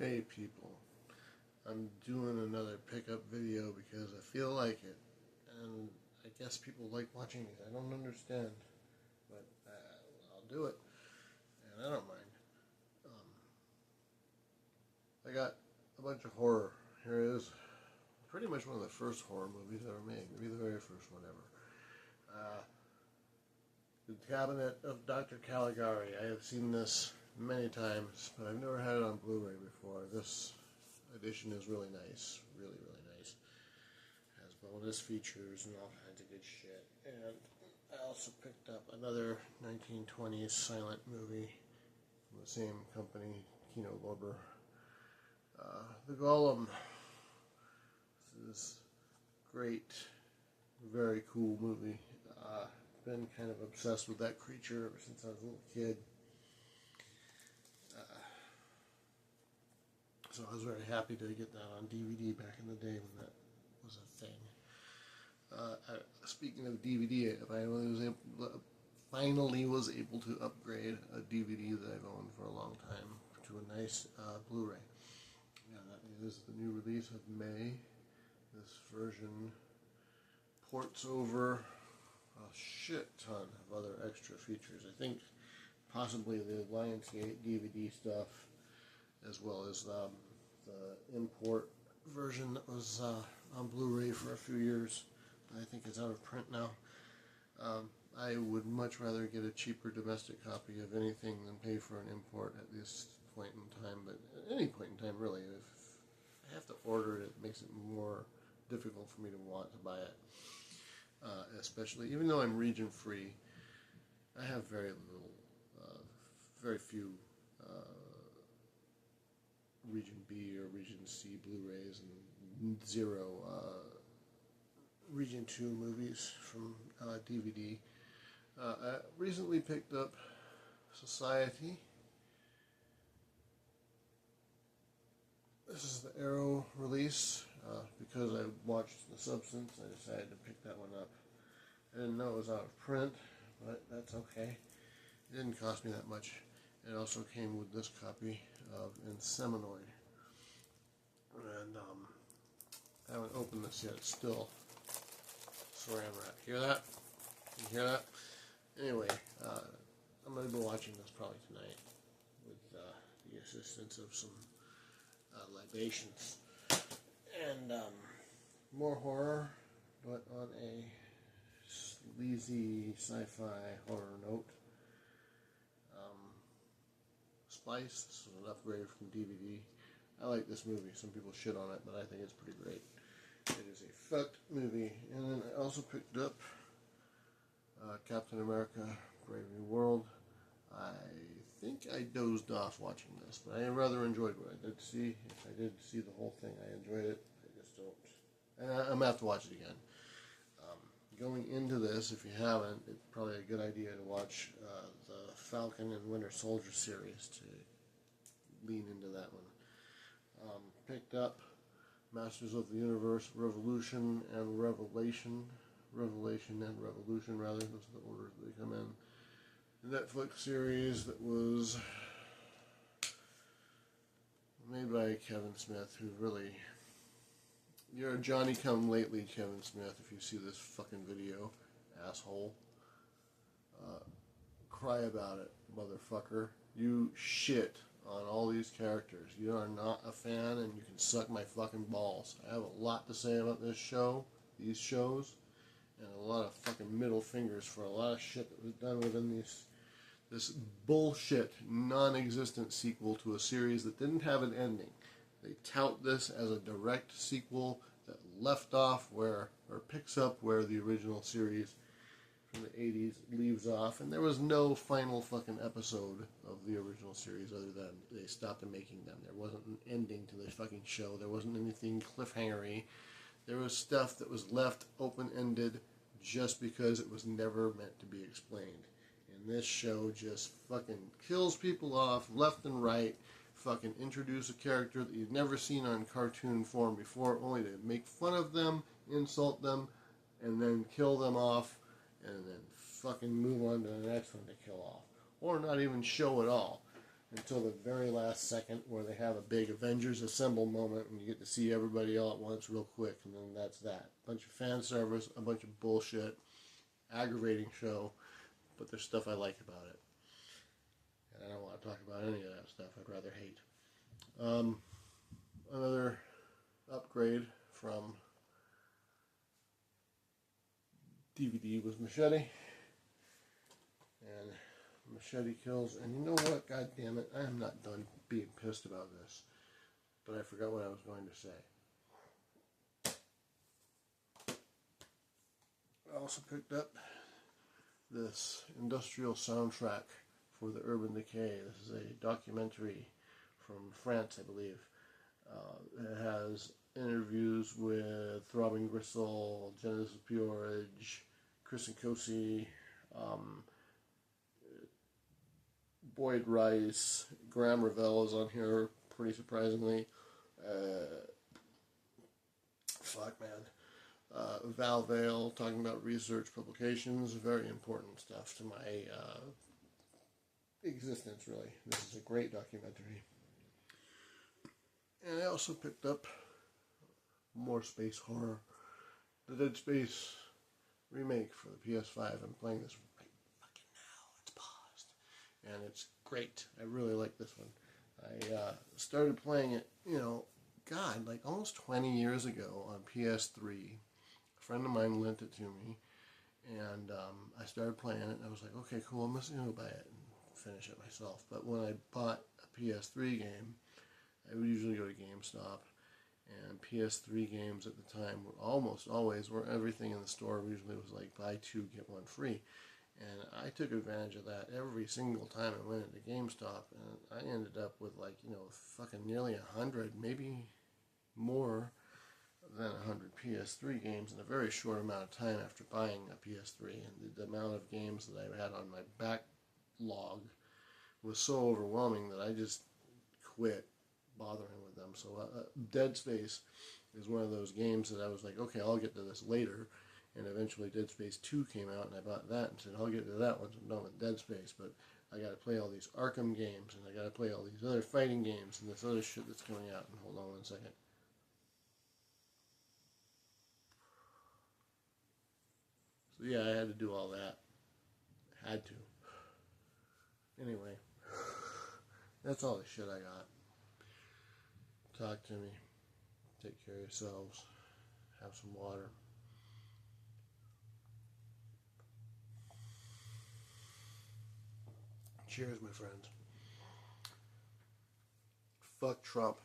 Hey people, I'm doing another pickup video because I feel like it, and I guess people like watching these. I don't understand, but I'll do it, and I don't mind. I got a bunch of horror. Here it is, pretty much one of the first horror movies ever made, maybe the very first one ever. The Cabinet of Dr. Caligari. I have seen this many times, but I've never had it on Blu-ray before. This edition is really nice, really nice. It has bonus features and all kinds of good shit. And I also picked up another 1920s silent movie from the same company, Kino Lorber. The Golem. This is great, very cool movie. Been kind of obsessed with that creature ever since I was a little kid. So I was very happy to get that on DVD back in the day when that was a thing. Speaking of DVD, I finally was able to upgrade a DVD that I've owned for a long time to a nice Blu-ray. Yeah, that is the new release of May. This version ports over a shit ton of other extra features. I think possibly the Lionsgate DVD stuff, as well as the import version that was on Blu-ray for a few years. I think it's out of print now. I would much rather get a cheaper domestic copy of anything than pay for an import at this point in time, but at any point in time really. If I have to order it, it makes it more difficult for me to want to buy it. Especially, even though I'm region free, I have very few region B or region C Blu-rays and zero region 2 movies from DVD. I recently picked up Society. This is the Arrow release. Because I watched The Substance, I decided to pick that one up. I didn't know it was out of print, but that's okay. It didn't cost me that much. It also came with this copy of Inseminoid. And I haven't opened this yet. It's still saran wrap. Hear that? You hear that? Anyway, I'm going to be watching this probably tonight with the assistance of some libations. And more horror, but on a sleazy sci-fi horror note. Splice, this is an upgrade from DVD. I like this movie. Some people shit on it, but I think it's pretty great. It is a fucked movie. And then I also picked up Captain America, Brave New World. I think I dozed off watching this, but I rather enjoyed what I did see. If I did see the whole thing, I enjoyed it. I just don't. And I'm going to have to watch it again. Going into this, if you haven't, it's probably a good idea to watch the Falcon and Winter Soldier series to lean into that one. Picked up Masters of the Universe, Revolution and Revelation. Revelation and Revolution, rather. Those are the orders that they come in. The Netflix series that was made by Kevin Smith, who really... You're a Johnny-come-lately Kevin Smith if you see this fucking video, asshole. Cry about it, motherfucker. You shit on all these characters. You are not a fan and you can suck my fucking balls. I have a lot to say about this show, these shows, and a lot of fucking middle fingers for a lot of shit that was done within this bullshit, non-existent sequel to a series that didn't have an ending. They tout this as a direct sequel that left off where, or picks up where the original series from the 80s leaves off. And there was no final fucking episode of the original series other than they stopped making them. There wasn't an ending to the fucking show. There wasn't anything cliffhangery. There was stuff that was left open-ended just because it was never meant to be explained. And this show just fucking kills people off left and right. Fucking introduce a character that you've never seen on cartoon form before, only to make fun of them, insult them, and then kill them off, and then fucking move on to the next one to kill off. Or not even show at all. until the very last second where they have a big Avengers Assemble moment and you get to see everybody all at once real quick, and then that's that. A bunch of fan service, a bunch of bullshit, aggravating show, but there's stuff I like about it. And I don't want to talk about any of that stuff. I'd rather hate. Another upgrade from DVD was Machete. And Machete kills. And you know what? God damn it. I am not done being pissed about this. But I forgot what I was going to say. I also picked up this industrial soundtrack for the Urban Decay. This is a documentary from France, I believe. It has interviews with Throbbing Gristle, Genesis Peorage, Chris Nkosi, Boyd Rice, Graham Revell is on here, pretty surprisingly. Val Vale talking about research publications, very important stuff to my existence, really. This is a great documentary. And I also picked up more space horror. The Dead Space remake for the PS5. I'm playing this right fucking now. It's paused. And it's great. I really like this one. I started playing it, like almost 20 years ago on PS3. A friend of mine lent it to me. And I started playing it. And I was like, okay, cool. I'm just going to buy it and finish it myself. But when I bought a PS3 game, I would usually go to GameStop, and PS3 games at the time were almost always, where everything in the store usually was like buy two, get one free. And I took advantage of that every single time I went into GameStop, and I ended up with fucking nearly 100, maybe more than 100 PS3 games in a very short amount of time after buying a PS3. And the amount of games that I had on my backlog was so overwhelming that I just quit bothering with them. So Dead Space is one of those games that I was like, okay, I'll get to this later. And eventually Dead Space 2 came out, and I bought that and said, I'll get to that once I'm done with Dead Space. But I got to play all these Arkham games, and I got to play all these other fighting games, and this other shit that's coming out. And hold on one second. So yeah, I had to do all that. Had to. Anyway, that's all the shit I got. Talk to me. Take care of yourselves. Have some water. Cheers, my friends. Fuck Trump.